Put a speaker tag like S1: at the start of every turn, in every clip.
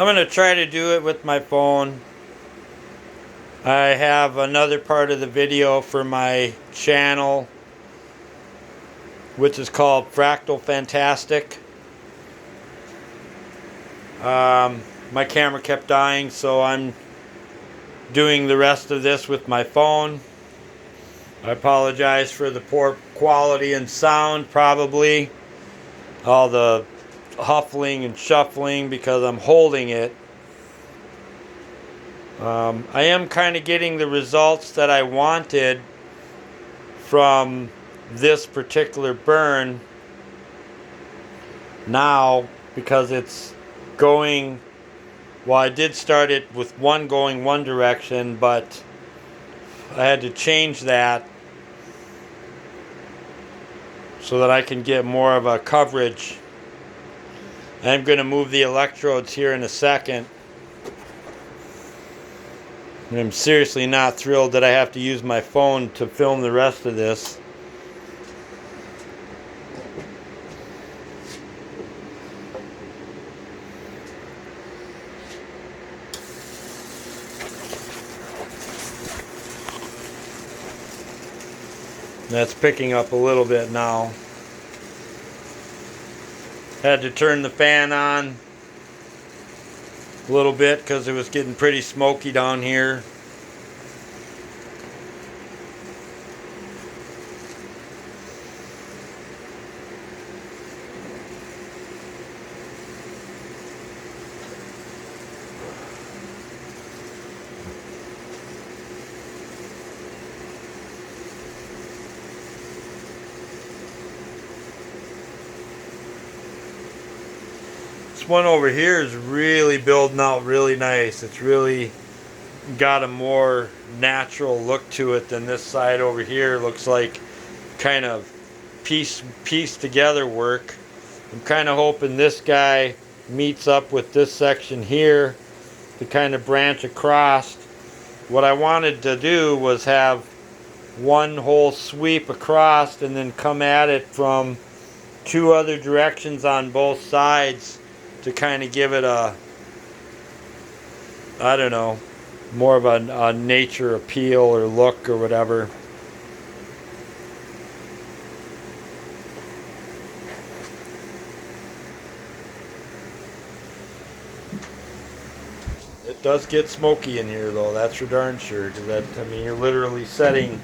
S1: I'm going to try to do it with my phone. I have another part of the video for my channel, which is called Fractal Fantastic. My camera kept dying, so I'm doing the rest of this with my phone. I apologize for the poor quality and sound, probably. All the huffling and shuffling because I'm holding it. I am kind of getting the results that I wanted from this particular burn now, because it's going, well, I did start it with one going one direction, but I had to change that so that I can get more of a coverage. I'm going to move the electrodes here in a second. And I'm seriously not thrilled that I have to use my phone to film the rest of this. That's picking up a little bit now. Had to turn the fan on a little bit because it was getting pretty smoky down here. This one over here is really building out really nice. It's really got a more natural look to it than this side over here. Looks like kind of piece together work. I'm kind of hoping this guy meets up with this section here to kind of branch across. What I wanted to do was have one whole sweep across and then come at it from two other directions on both sides to kind of give it a, I don't know, more of a nature appeal or look or whatever. It does get smoky in here though, that's for darn sure, because that, I mean, you're literally setting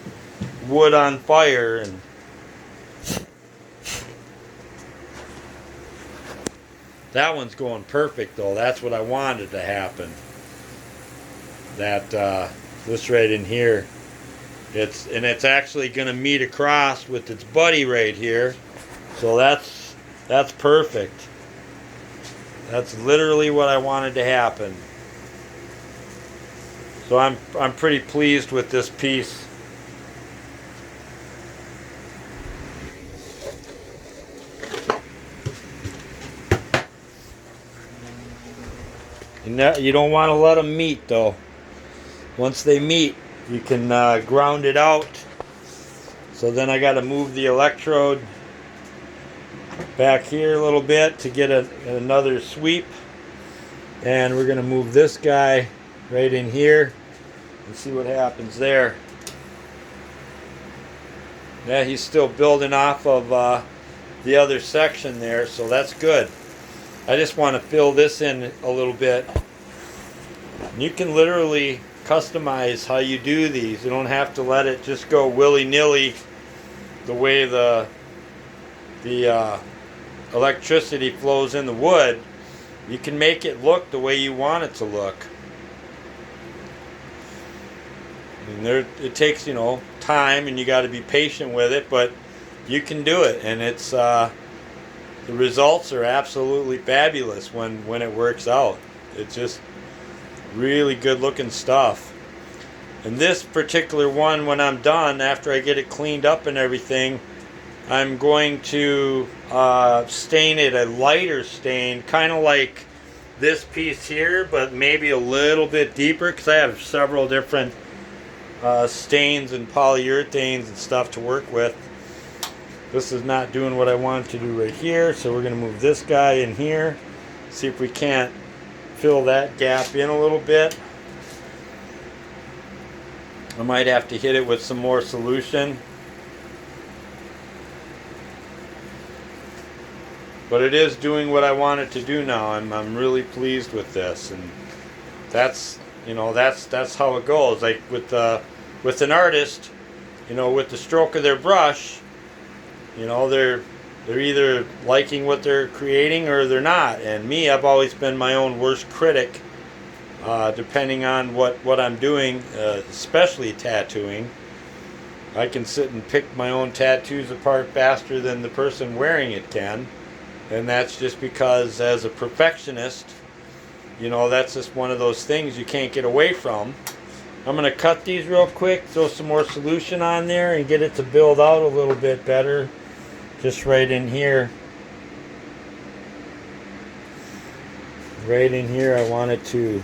S1: wood on fire. And that one's going perfect though. That's what I wanted to happen. That this right in here, it's actually going to meet across with its buddy right here. So that's perfect. That's literally what I wanted to happen. So I'm pretty pleased with this piece. You don't want to let them meet though. Once they meet, you can ground it out. So then I got to move the electrode back here a little bit to get another sweep. And we're going to move this guy right in here and see what happens there. Yeah, he's still building off of the other section there, so that's good. I just want to fill this in a little bit. You can literally customize how you do these. You don't have to let it just go willy-nilly the way the electricity flows in the wood. You can make it look the way you want it to look. And it takes, you know, time, and you got to be patient with it, but you can do it, and it's the results are absolutely fabulous when it works out. It's just really good looking stuff. And this particular one, when I'm done, after I get it cleaned up and everything, I'm going to stain it a lighter stain, kind of like this piece here, but maybe a little bit deeper, because I have several different stains and polyurethanes and stuff to work with. This is not doing what I want to do right here, so we're going to move this guy in here, see if we can't fill that gap in a little bit. I might have to hit it with some more solution. But it is doing what I want it to do now. I'm really pleased with this, and that's, you know, that's how it goes. Like with an artist, you know, with the stroke of their brush, you know, they're either liking what they're creating or they're not. And me, I've always been my own worst critic, depending on what I'm doing, especially tattooing. I can sit and pick my own tattoos apart faster than the person wearing it can. And that's just because, as a perfectionist, you know, that's just one of those things you can't get away from. I'm going to cut these real quick, throw some more solution on there, and get it to build out a little bit better. Just right in here. Right in here, I want it to...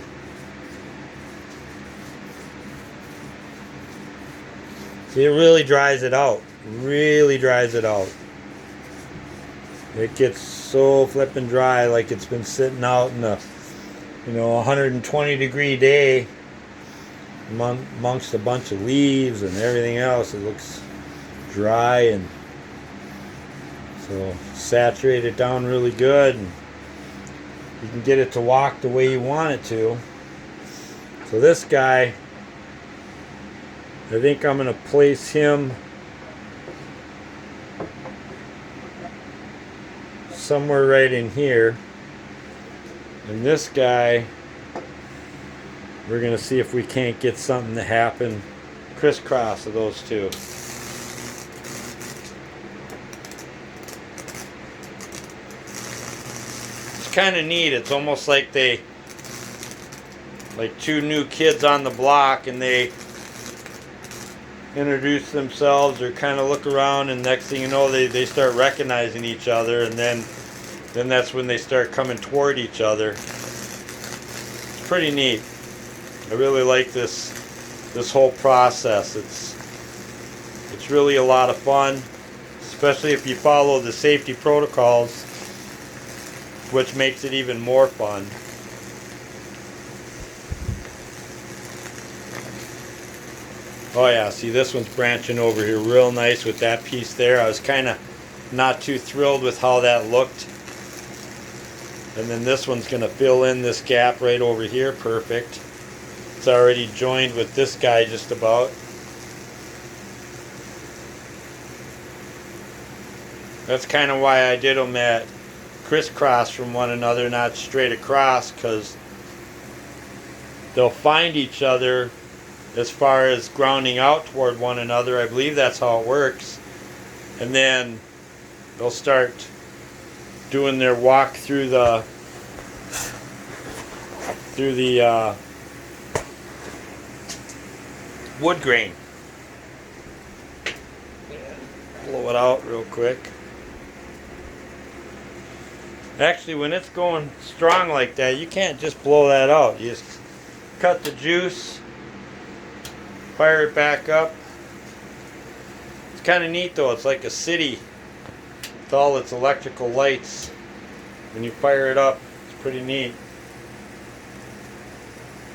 S1: See, it really dries it out. Really dries it out. It gets so flippin' dry, like it's been sitting out in a, you know, 120 degree day amongst a bunch of leaves and everything else. It looks dry, and so saturate it down really good, and you can get it to walk the way you want it to. So this guy, I think I'm going to place him somewhere right in here. And this guy, we're going to see if we can't get something to happen crisscross of those two. It's kind of neat. It's almost like like two new kids on the block, and they introduce themselves or kind of look around, and next thing you know, they start recognizing each other, and then that's when they start coming toward each other. It's pretty neat. I really like this whole process. It's really a lot of fun, especially if you follow the safety protocols, which makes it even more fun. Oh yeah, see, this one's branching over here real nice with that piece there. I was kind of not too thrilled with how that looked. And then this one's going to fill in this gap right over here. Perfect. It's already joined with this guy just about. That's kind of why I did them at crisscross from one another, not straight across, because they'll find each other as far as grounding out toward one another. I believe that's how it works. And then they'll start doing their walk through the wood grain. Blow it out real quick. Actually, when it's going strong like that, you can't just blow that out. You just cut the juice, fire it back up. It's kind of neat though. It's like a city with all its electrical lights. When you fire it up, it's pretty neat.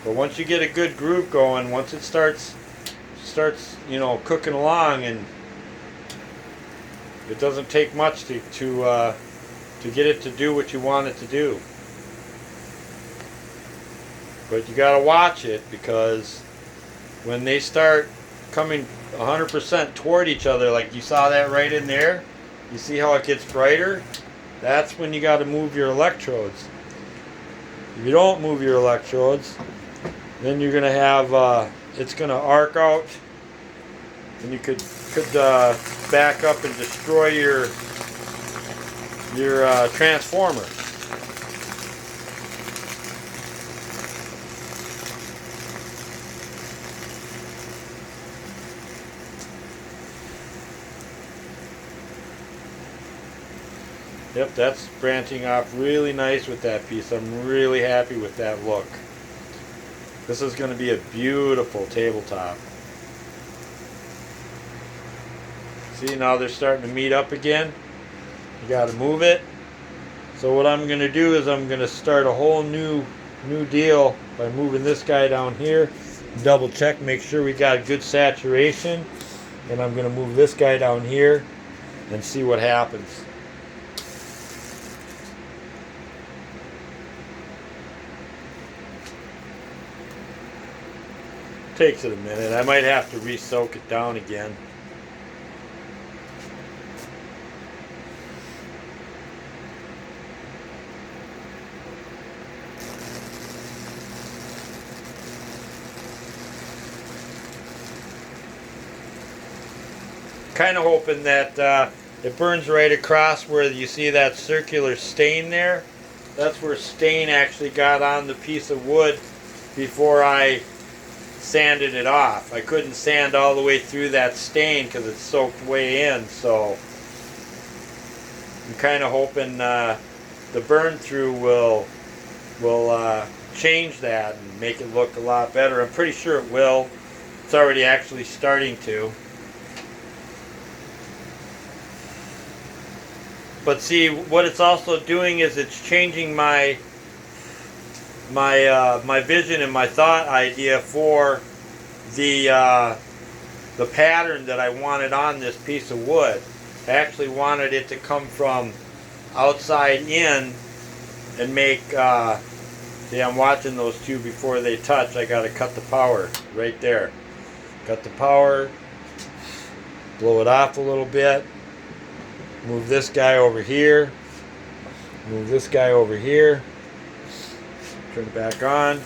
S1: But once you get a good groove going, once it starts, you know, cooking along, and it doesn't take much to get it to do what you want it to do. But you gotta watch it, because when they start coming 100% toward each other, like you saw that right in there, you see how it gets brighter? That's when you gotta move your electrodes. If you don't move your electrodes, then you're gonna have it's gonna arc out, and you could back up and destroy your transformer. Yep, that's branching off really nice with that piece. I'm really happy with that look. This is going to be a beautiful tabletop. See, now they're starting to meet up again. You got to move it. So what I'm going to do is I'm going to start a whole new new deal by moving this guy down here. Double check, make sure we got good saturation. And I'm going to move this guy down here and see what happens. Takes it a minute. I might have to re-soak it down again. Kind of hoping that it burns right across where you see that circular stain there. That's where stain actually got on the piece of wood before I sanded it off. I couldn't sand all the way through that stain because it's soaked way in, so I'm kind of hoping the burn through will change that and make it look a lot better. I'm pretty sure it will. It's already actually starting to. But see, what it's also doing is it's changing my vision and my thought idea for the pattern that I wanted on this piece of wood. I actually wanted it to come from outside in and make, yeah, I'm watching those two before they touch. I got to cut the power right there. Cut the power, blow it off a little bit, move this guy over here, move this guy over here, turn it back on.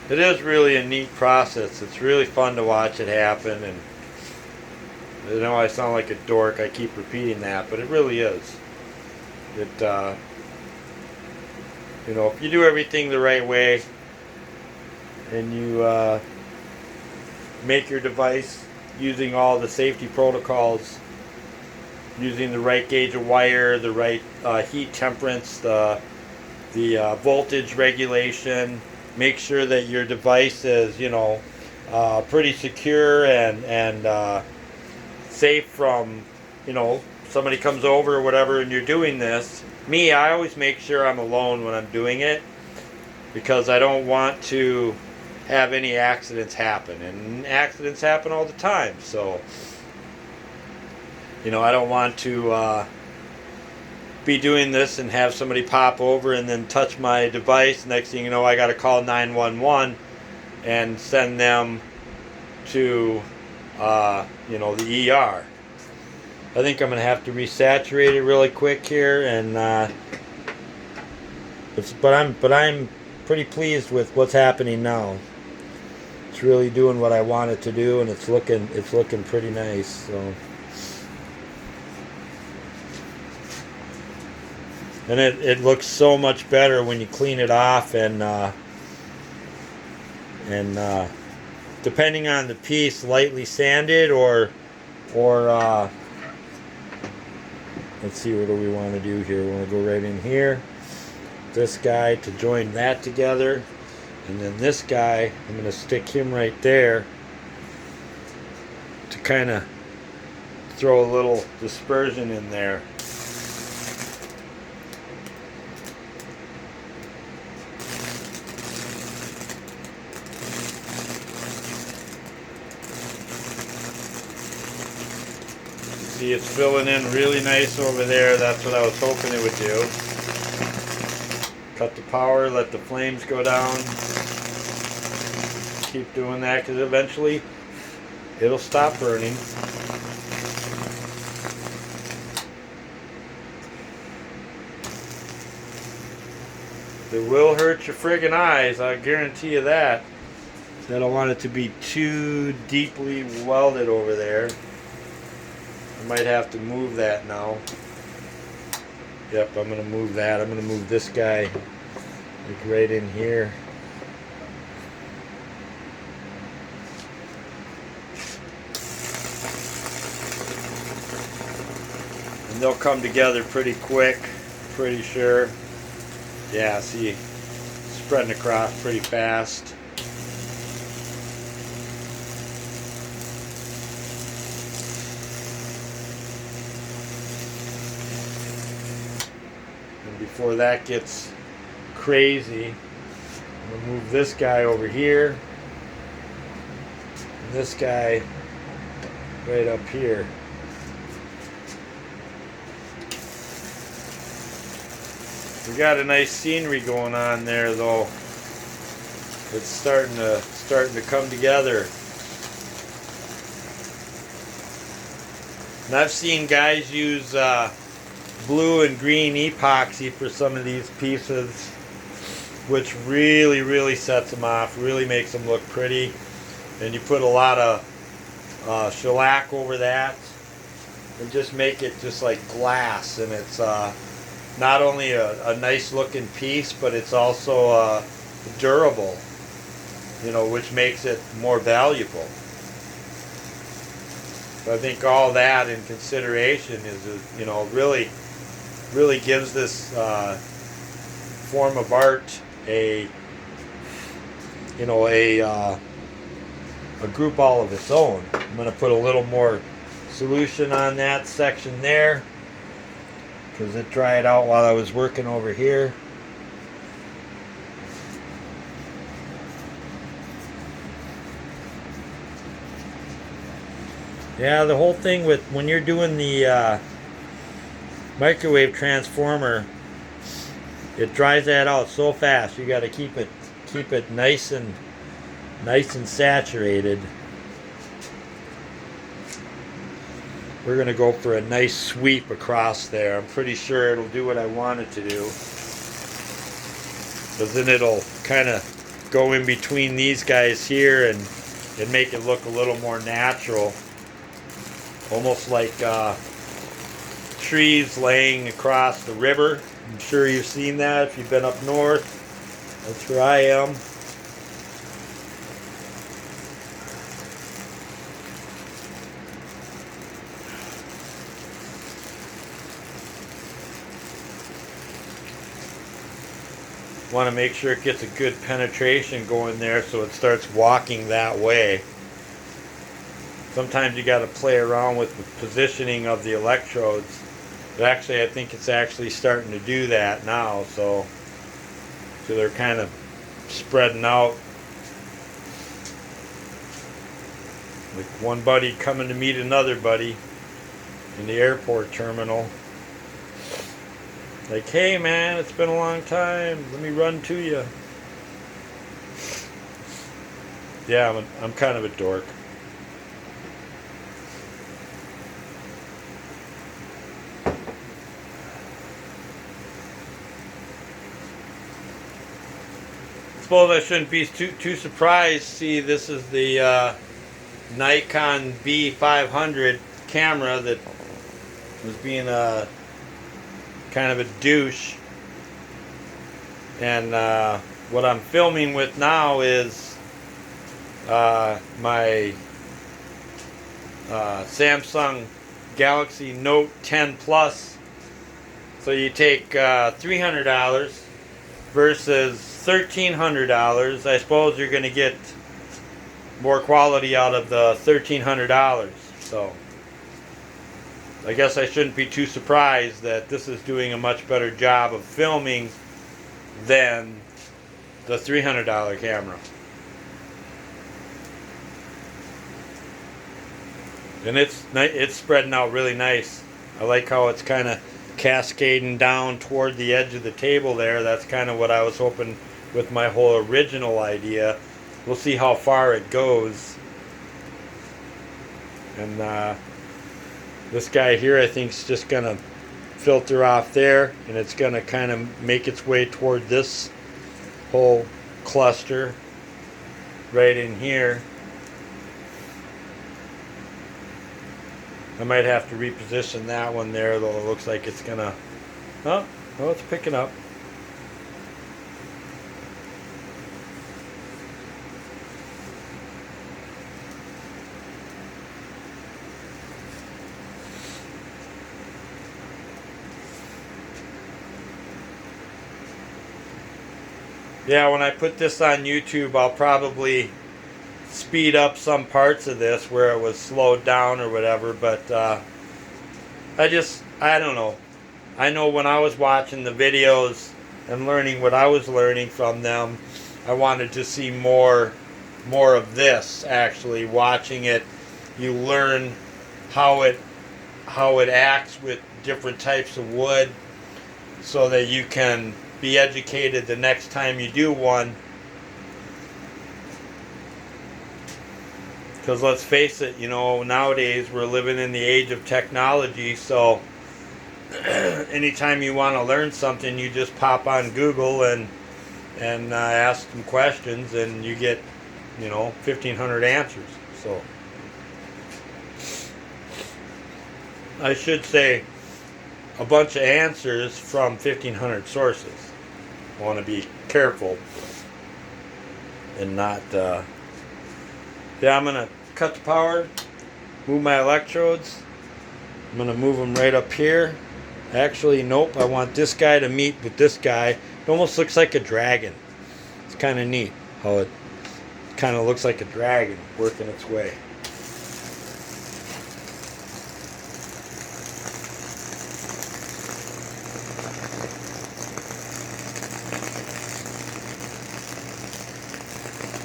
S1: It is really a neat process. It's really fun to watch it happen, and I know I sound like a dork. I keep repeating that, but it really is. It, you know, if you do everything the right way, and you make your device using all the safety protocols, using the right gauge of wire, the right heat temperance, the voltage regulation. Make sure that your device is, you know, pretty secure and safe from, you know, somebody comes over or whatever and you're doing this. Me, I always make sure I'm alone when I'm doing it because I don't want to have any accidents happen. And accidents happen all the time. So, you know, I don't want to be doing this and have somebody pop over and then touch my device. Next thing you know, I got to call 911 and send them to you know, the ER. I think I'm gonna have to resaturate it really quick here, and but I'm pretty pleased with what's happening now. It's really doing what I want it to do, and it's looking pretty nice. So. And it looks so much better when you clean it off, and depending on the piece, lightly sanded or let's see, what do we want to do here? We want to go right in here. This guy to join that together, and then this guy, I'm going to stick him right there to kind of throw a little dispersion in there. See, it's filling in really nice over there. That's what I was hoping it would do. Cut the power, let the flames go down. Keep doing that because eventually it'll stop burning. It will hurt your friggin' eyes, I guarantee you that. I don't want it to be too deeply welded over there. I might have to move that now. Yep, I'm going to move that. I'm going to move this guy like right in here. And they'll come together pretty quick, pretty sure. Yeah, see, spreading across pretty fast. And before that gets crazy, I'm going to move this guy over here. And this guy right up here. We got a nice scenery going on there, though. It's starting to come together. And I've seen guys use blue and green epoxy for some of these pieces, which really sets them off, really makes them look pretty. And you put a lot of shellac over that and just make it just like glass, and it's not only a nice looking piece, but it's also durable, you know, which makes it more valuable. So I think all that in consideration is, you know, really gives this form of art a, you know, a group all of its own. I'm going to put a little more solution on that section there, because it dried out while I was working over here. Yeah, the whole thing with when you're doing the microwave transformer, it dries that out so fast. You got to keep it nice and saturated. We're going to go for a nice sweep across there. I'm pretty sure it'll do what I want it to do. Because then it'll kind of go in between these guys here and make it look a little more natural. Almost like trees laying across the river. I'm sure you've seen that if you've been up north. That's where I am. Want to make sure it gets a good penetration going there so it starts walking that way. Sometimes you got to play around with the positioning of the electrodes. But actually, I think it's actually starting to do that now. So they're kind of spreading out. Like one buddy coming to meet another buddy in the airport terminal. Like, hey man, it's been a long time. Let me run to you. Yeah, I'm kind of a dork. Suppose I shouldn't be too surprised. See, this is the Nikon B500 camera that was being kind of a douche, and what I'm filming with now is my Samsung Galaxy Note 10 Plus. So you take $300 versus $1,300. I suppose you're going to get more quality out of the $1,300. So I guess I shouldn't be too surprised that this is doing a much better job of filming than the $300 camera. And it's spreading out really nice. I like how it's kind of cascading down toward the edge of the table there. That's kind of what I was hoping with my whole original idea. We'll see how far it goes. And this guy here, I think, is just going to filter off there, and it's going to kind of make its way toward this whole cluster right in here. I might have to reposition that one there, though it looks like it's going to... Oh, it's picking up. Yeah, when I put this on YouTube, I'll probably speed up some parts of this where it was slowed down or whatever, but I don't know. I know when I was watching the videos and learning what I was learning from them, I wanted to see more of this. Actually watching it, you learn how it acts with different types of wood, so that you can be educated the next time you do one. Because let's face it, you know, nowadays we're living in the age of technology, so anytime you want to learn something, you just pop on Google and ask some questions, and you get, you know, 1,500 answers. So I should say a bunch of answers from 1,500 sources. I want to be careful and not. Yeah, I'm gonna cut the power, move my electrodes. I'm gonna move them right up here. Actually, nope, I want this guy to meet with this guy. It almost looks like a dragon. It's kind of neat how it kind of looks like a dragon working its way.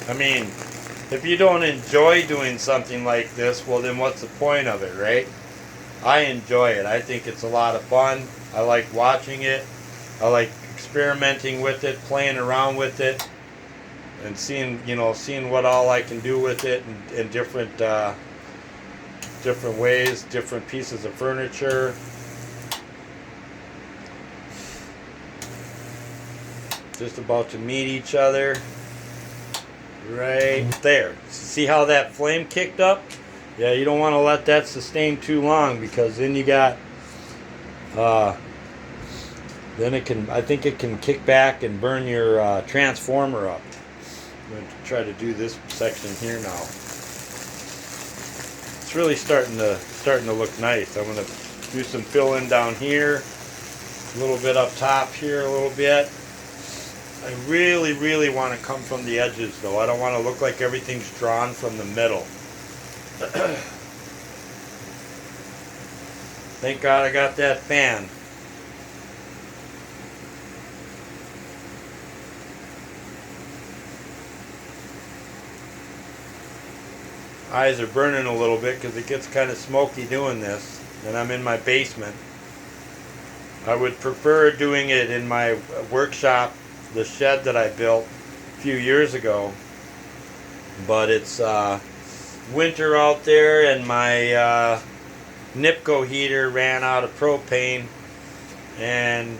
S1: I mean, if you don't enjoy doing something like this, well then what's the point of it, right? I enjoy it. I think it's a lot of fun. I like watching it. I like experimenting with it, playing around with it, and seeing what all I can do with it in different ways, different pieces of furniture. Just about to meet each other. Right there. See how that flame kicked up? Yeah, you don't want to let that sustain too long, because then you got then I think it can kick back and burn your transformer up. I'm going to try to do this section here now. It's really starting to look nice. I'm going to do some fill in down here, a little bit up top here, a little bit. I really, really want to come from the edges, though. I don't want to look like everything's drawn from the middle. Thank God I got that fan. Eyes are burning a little bit because it gets kind of smoky doing this, and I'm in my basement. I would prefer doing it in my workshop, the shed that I built a few years ago, but it's winter out there, and my Nipco heater ran out of propane, and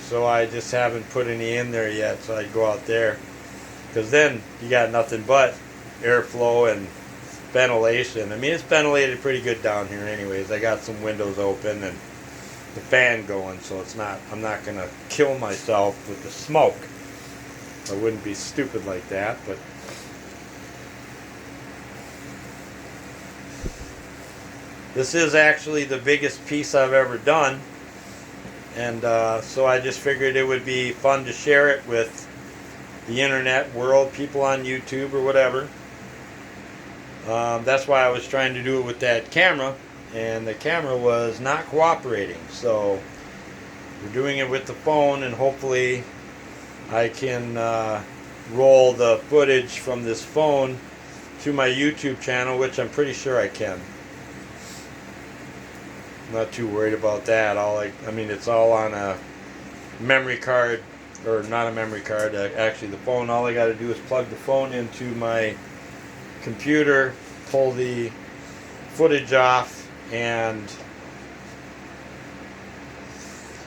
S1: so I just haven't put any in there yet. So I'd go out there, because then you got nothing but airflow and ventilation. I mean, it's ventilated pretty good down here anyways. I got some windows open and the fan going, so it's not, I'm not gonna kill myself with the smoke. I wouldn't be stupid like that, but this is actually the biggest piece I've ever done, and so I just figured it would be fun to share it with the internet world, people on YouTube or whatever. That's why I was trying to do it with that camera, and the camera was not cooperating, so we're doing it with the phone, and hopefully I can roll the footage from this phone to my YouTube channel, which I'm pretty sure I can. I'm not too worried about that. I mean, it's all on a memory card, or not a memory card, actually the phone. All I got to do is plug the phone into my computer, pull the footage off, and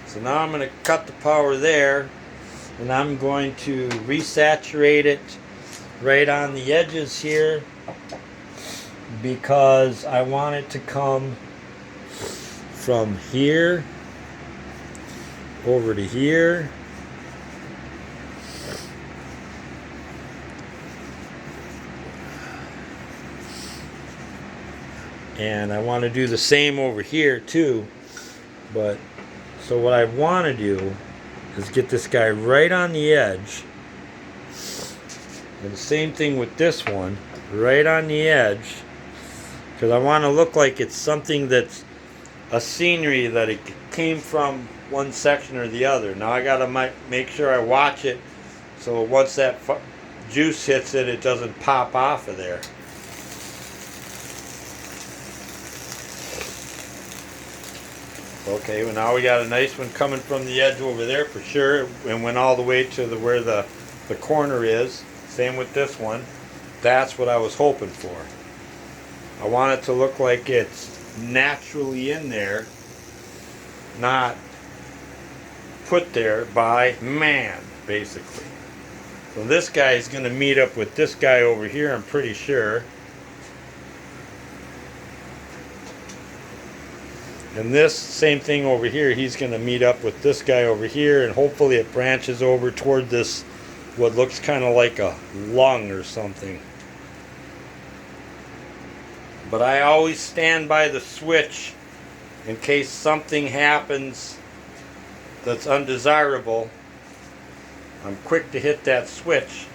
S1: so now I'm going to cut the power there, and I'm going to resaturate it right on the edges here, because I want it to come from here over to here. And I want to do the same over here too. But so what I want to do is get this guy right on the edge, And the same thing with this one, right on the edge, because I want to look like it's something that's a scenery that it came from one section or the other. Now I gotta make sure I watch it so once that juice hits it, it doesn't pop off of there. Okay, well now we got a nice one coming from the edge over there for sure, and went all the way to where the corner is. Same with this one. That's what I was hoping for. I want it to look like it's naturally in there, not put there by man, basically. So this guy is going to meet up with this guy over here, I'm pretty sure. And this same thing over here, he's going to meet up with this guy over here, and hopefully it branches over toward this, what looks kind of like a lung or something. But I always stand by the switch in case something happens that's undesirable. I'm quick to hit that switch.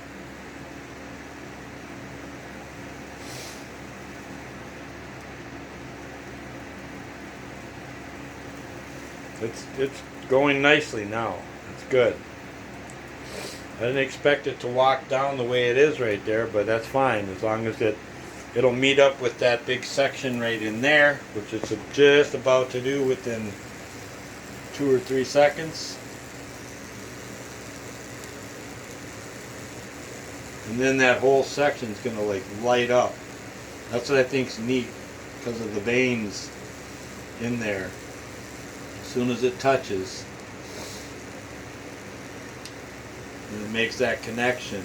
S1: It's going nicely now. It's good. I didn't expect it to walk down the way it is right there, but that's fine as long as it'll meet up with that big section right in there, which it's just about to do within 2 or 3 seconds. And then that whole section's gonna like light up. That's what I think's neat because of the veins in there. As soon as it touches, and it makes that connection.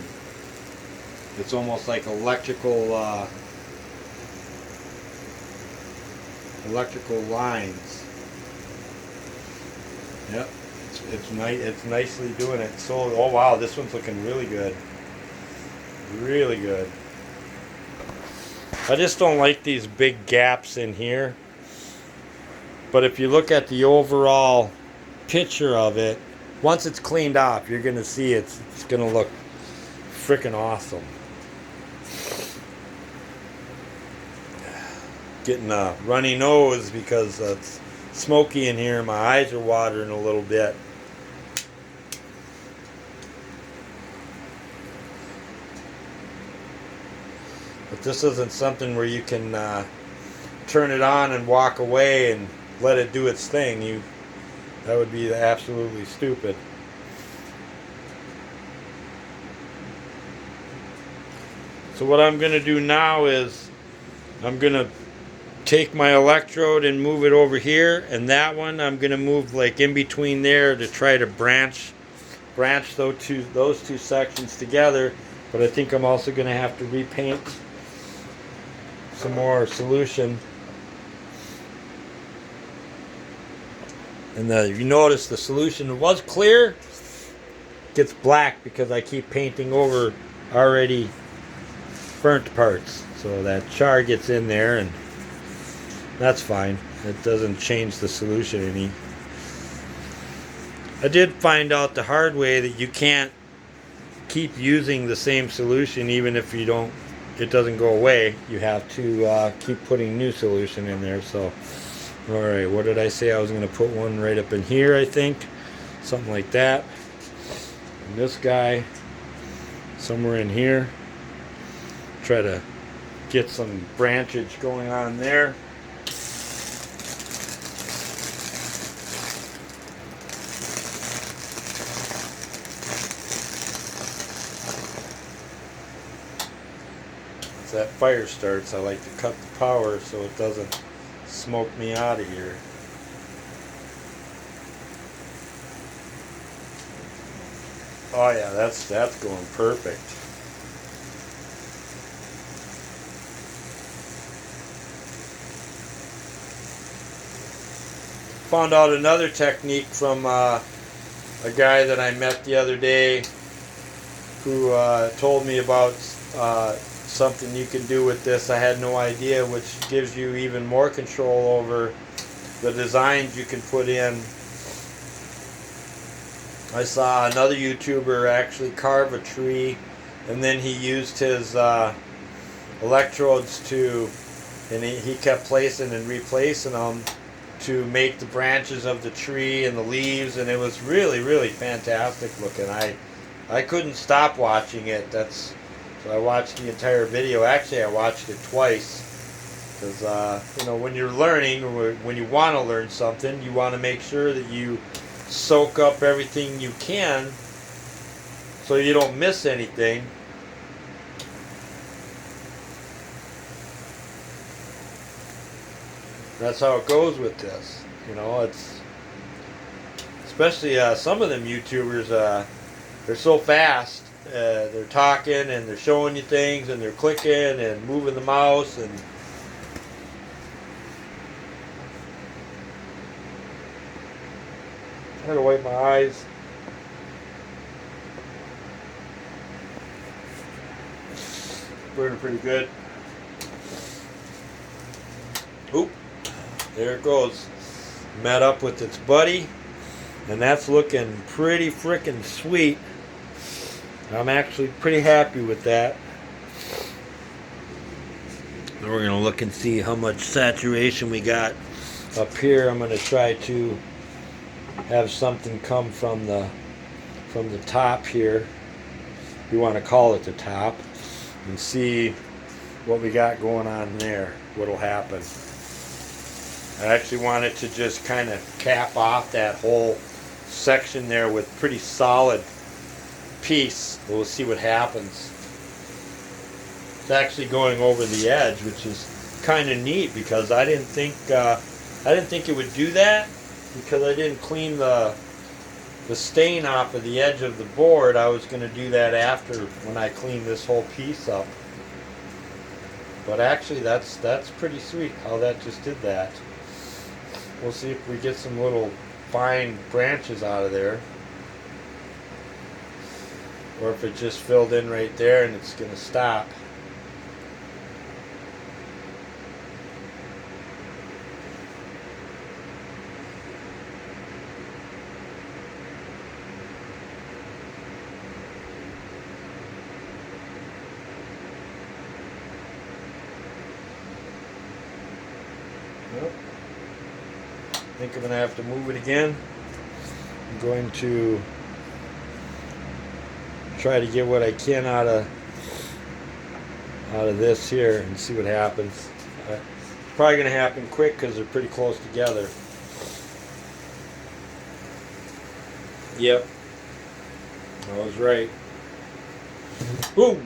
S1: It's almost like electrical lines. Yep, it's nice. It's nicely doing it. So, oh wow, this one's looking really good. Really good. I just don't like these big gaps in here. But if you look at the overall picture of it, once it's cleaned off, you're going to see it's going to look freaking awesome. Getting a runny nose because it's smoky in here. My eyes are watering a little bit. But this isn't something where you can turn it on and walk away and let it do its thing. That would be absolutely stupid. So what I'm going to do now is I'm going to take my electrode and move it over here, and that one I'm going to move like in between there to try to branch those two sections together. But I think I'm also going to have to repaint some more solution. And you notice the solution was clear, gets black because I keep painting over already burnt parts. So that char gets in there, and that's fine. It doesn't change the solution any. I did find out the hard way that you can't keep using the same solution even if it doesn't go away. You have to keep putting new solution in there. So alright, what did I say? I was going to put one right up in here, I think. Something like that. And this guy somewhere in here. Try to get some branchage going on there. As that fire starts, I like to cut the power so it doesn't smoke me out of here. Oh yeah, that's going perfect. Found out another technique from a guy that I met the other day who told me about something you can do with this. I had no idea, which gives you even more control over the designs you can put in. I saw another YouTuber actually carve a tree and then he used his electrodes to, and he kept placing and replacing them to make the branches of the tree and the leaves, and it was really, really fantastic looking. I couldn't stop watching it. So I watched the entire video. Actually, I watched it twice because when you're learning, or when you want to learn something, you want to make sure that you soak up everything you can so you don't miss anything. That's how it goes with this. It's especially some of them YouTubers. They're so fast. They're talking and they're showing you things and they're clicking and moving the mouse and. I gotta wipe my eyes. Burning pretty good. Oop. There it goes. Met up with its buddy, and that's looking pretty frickin' sweet. I'm actually pretty happy with that. Now we're gonna look and see how much saturation we got up here. I'm gonna try to have something come from the top here. We want to call it the top, and see what we got going on there. What'll happen. I actually wanted to just kind of cap off that whole section there with pretty solid piece. We'll see what happens. It's actually going over the edge, which is kind of neat because I didn't think it would do that because I didn't clean the stain off of the edge of the board. I was going to do that after when I cleaned this whole piece up. But actually that's pretty sweet how that just did that. We'll see if we get some little fine branches out of there, or if it just filled in right there and it's going to stop. Yep. I think I'm going to have to move it again. I'm going to try to get what I can out of this here and see what happens. It's probably going to happen quick because they're pretty close together. Yep, I was right. Boom!